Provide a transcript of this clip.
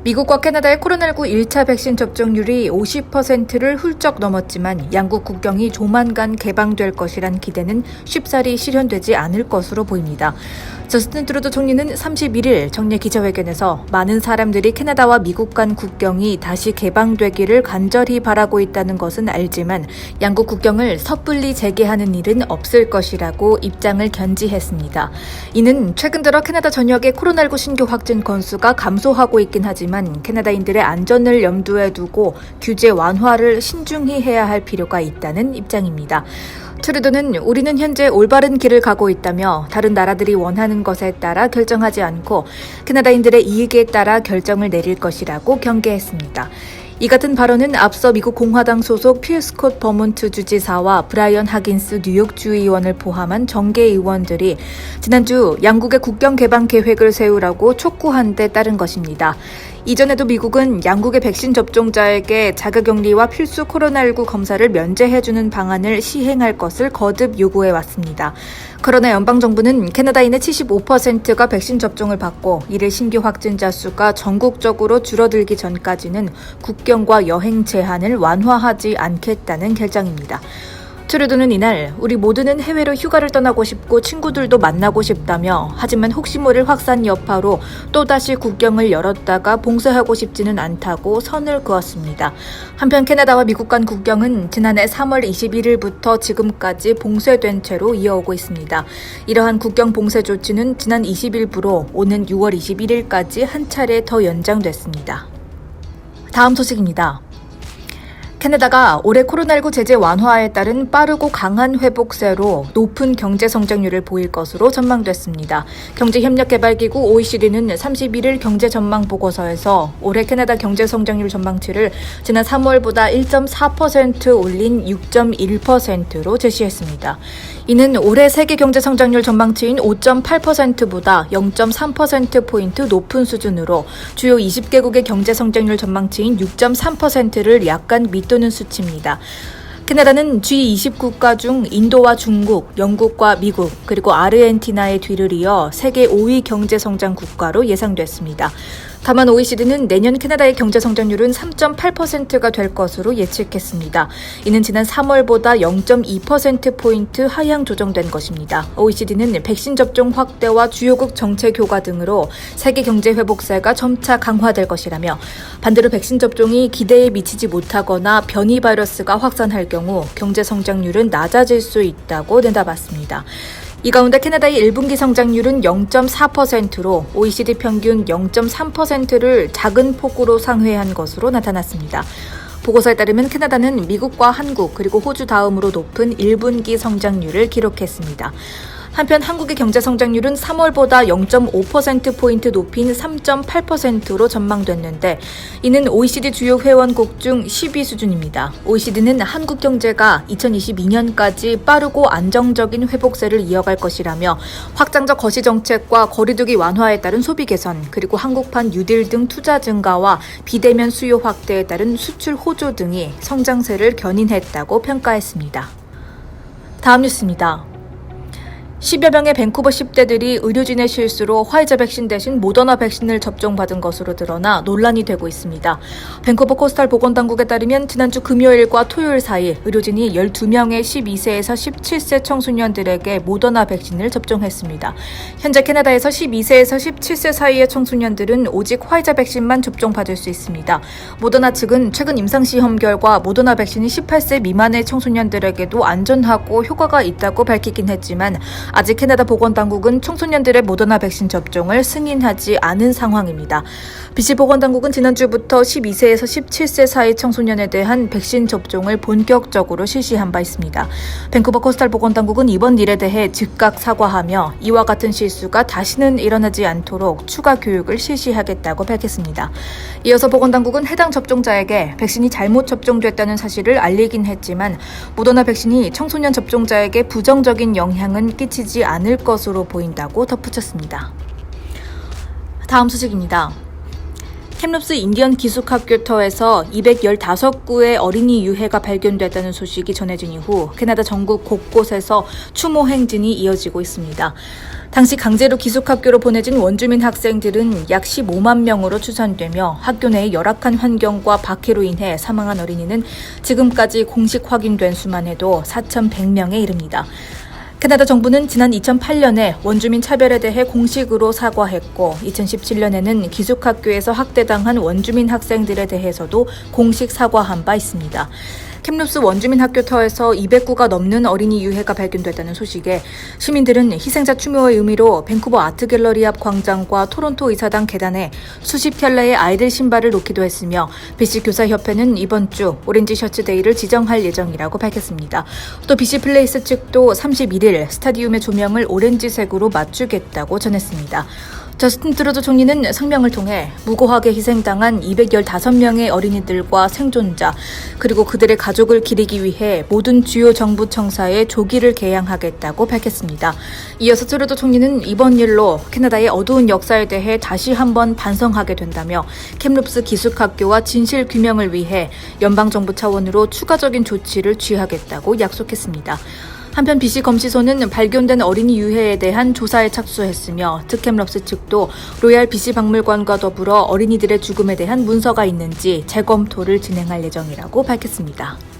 미국과 캐나다의 코로나19 1차 백신 접종률이 50%를 훌쩍 넘었지만 양국 국경이 조만간 개방될 것이란 기대는 쉽사리 실현되지 않을 것으로 보입니다. 저스틴 트루도 총리는 31일 정례 기자회견에서 많은 사람들이 캐나다와 미국 간 국경이 다시 개방되기를 간절히 바라고 있다는 것은 알지만 양국 국경을 섣불리 재개하는 일은 없을 것이라고 입장을 견지했습니다. 이는 최근 들어 캐나다 전역의 코로나19 신규 확진 건수가 감소하고 있긴 하지만 캐나다인들의 안전을 염두에 두고 규제 완화를 신중히 해야 할 필요가 있다는 입장입니다. 트루도는 우리는 현재 올바른 길을 가고 있다며 다른 나라들이 원하는 것에 따라 결정하지 않고 캐나다인들의 이익에 따라 결정을 내릴 것이라고 경계했습니다. 이 같은 발언은 앞서 미국 공화당 소속 필 스콧 버몬트 주지사와 브라이언 하긴스 뉴욕주 의원을 포함한 정계 의원들이 지난주 양국의 국경 개방 계획을 세우라고 촉구한 데 따른 것입니다. 이전에도 미국은 양국의 백신 접종자에게 자가격리와 필수 코로나19 검사를 면제해주는 방안을 시행할 것을 거듭 요구해왔습니다. 그러나 연방정부는 캐나다인의 75%가 백신 접종을 받고 이를 신규 확진자 수가 전국적으로 줄어들기 전까지는 국경과 여행 제한을 완화하지 않겠다는 결정입니다. 트루도는 이날 우리 모두는 해외로 휴가를 떠나고 싶고 친구들도 만나고 싶다며 하지만 혹시 모를 확산 여파로 또다시 국경을 열었다가 봉쇄하고 싶지는 않다고 선을 그었습니다. 한편 캐나다와 미국 간 국경은 지난해 3월 21일부터 지금까지 봉쇄된 채로 이어오고 있습니다. 이러한 국경 봉쇄 조치는 지난 20일부로 오는 6월 21일까지 한 차례 더 연장됐습니다. 다음 소식입니다. 캐나다가 올해 코로나19 제재 완화에 따른 빠르고 강한 회복세로 높은 경제 성장률을 보일 것으로 전망됐습니다. 경제협력개발기구 OECD는 31일 경제 전망 보고서에서 올해 캐나다 경제 성장률 전망치를 지난 3월보다 1.4% 올린 6.1%로 제시했습니다. 이는 올해 세계 경제 성장률 전망치인 5.8%보다 0.3%포인트 높은 수준으로 주요 20개국의 경제 성장률 전망치인 6.3%를 약간 밑도는 수치입니다. 캐나다는 G20국가 중 인도와 중국, 영국과 미국, 그리고 아르헨티나의 뒤를 이어 세계 5위 경제 성장 국가로 예상됐습니다. 다만 OECD는 내년 캐나다의 경제 성장률은 3.8%가 될 것으로 예측했습니다. 이는 지난 3월보다 0.2%포인트 하향 조정된 것입니다. OECD는 백신 접종 확대와 주요국 정책 효과 등으로 세계 경제 회복세가 점차 강화될 것이라며 반대로 백신 접종이 기대에 미치지 못하거나 변이 바이러스가 확산할 경우 경제 성장률은 낮아질 수 있다고 내다봤습니다. 이 가운데 캐나다의 1분기 성장률은 0.4%로 OECD 평균 0.3%를 작은 폭으로 상회한 것으로 나타났습니다. 보고서에 따르면 캐나다는 미국과 한국 그리고 호주 다음으로 높은 1분기 성장률을 기록했습니다. 한편 한국의 경제 성장률은 3월보다 0.5%포인트 높인 3.8%로 전망됐는데 이는 OECD 주요 회원국 중 10위 수준입니다. OECD는 한국 경제가 2022년까지 빠르고 안정적인 회복세를 이어갈 것이라며 확장적 거시 정책과 거리두기 완화에 따른 소비 개선 그리고 한국판 뉴딜 등 투자 증가와 비대면 수요 확대에 따른 수출 호조 등이 성장세를 견인했다고 평가했습니다. 다음 뉴스입니다. 10여 명의 밴쿠버 10대들이 의료진의 실수로 화이자 백신 대신 모더나 백신을 접종받은 것으로 드러나 논란이 되고 있습니다. 밴쿠버 코스탈 보건당국에 따르면 지난주 금요일과 토요일 사이 의료진이 12명의 12세에서 17세 청소년들에게 모더나 백신을 접종했습니다. 현재 캐나다에서 12세에서 17세 사이의 청소년들은 오직 화이자 백신만 접종받을 수 있습니다. 모더나 측은 최근 임상시험 결과 모더나 백신이 18세 미만의 청소년들에게도 안전하고 효과가 있다고 밝히긴 했지만 아직 캐나다 보건당국은 청소년들의 모더나 백신 접종을 승인하지 않은 상황입니다. BC 보건당국은 지난주부터 12세에서 17세 사이 청소년에 대한 백신 접종을 본격적으로 실시한 바 있습니다. 밴쿠버 코스탈 보건당국은 이번 일에 대해 즉각 사과하며 이와 같은 실수가 다시는 일어나지 않도록 추가 교육을 실시하겠다고 밝혔습니다. 이어서 보건당국은 해당 접종자에게 백신이 잘못 접종됐다는 사실을 알리긴 했지만 모더나 백신이 청소년 접종자에게 부정적인 영향은 끼치지 않을 것으로 보인다고 덧붙였습니다. 다음 소식입니다. 캡롭스 인디언 기숙학교터에서 215구의 어린이 유해가 발견됐다는 소식이 전해진 이후 캐나다 전국 곳곳에서 추모 행진이 이어지고 있습니다. 당시 강제로 기숙학교로 보내진 원주민 학생들은 약 15만 명으로 추산되며 학교 내의 열악한 환경과 박해로 인해 사망한 어린이는 지금까지 공식 확인된 수만 해도 4,100명에 이릅니다. 캐나다 정부는 지난 2008년에 원주민 차별에 대해 공식으로 사과했고 2017년에는 기숙학교에서 학대당한 원주민 학생들에 대해서도 공식 사과한 바 있습니다. 캡롭스 원주민 학교터에서 200구가 넘는 어린이 유해가 발견됐다는 소식에 시민들은 희생자 추모의 의미로 밴쿠버 아트갤러리 앞 광장과 토론토 의사당 계단에 수십 켤레의 아이들 신발을 놓기도 했으며 BC 교사협회는 이번 주 오렌지 셔츠 데이를 지정할 예정이라고 밝혔습니다. 또 BC 플레이스 측도 31일 스타디움의 조명을 오렌지색으로 맞추겠다고 전했습니다. 저스틴 트루도 총리는 성명을 통해 무고하게 희생당한 215명의 어린이들과 생존자 그리고 그들의 가족을 기리기 위해 모든 주요 정부 청사에 조기를 개양하겠다고 밝혔습니다. 이어서 트루도 총리는 이번 일로 캐나다의 어두운 역사에 대해 다시 한번 반성하게 된다며 캡롭스 기숙학교와 진실 규명을 위해 연방정부 차원으로 추가적인 조치를 취하겠다고 약속했습니다. 한편 BC 검시소는 발견된 어린이 유해에 대한 조사에 착수했으며 특캠럽스 측도 로얄 BC 박물관과 더불어 어린이들의 죽음에 대한 문서가 있는지 재검토를 진행할 예정이라고 밝혔습니다.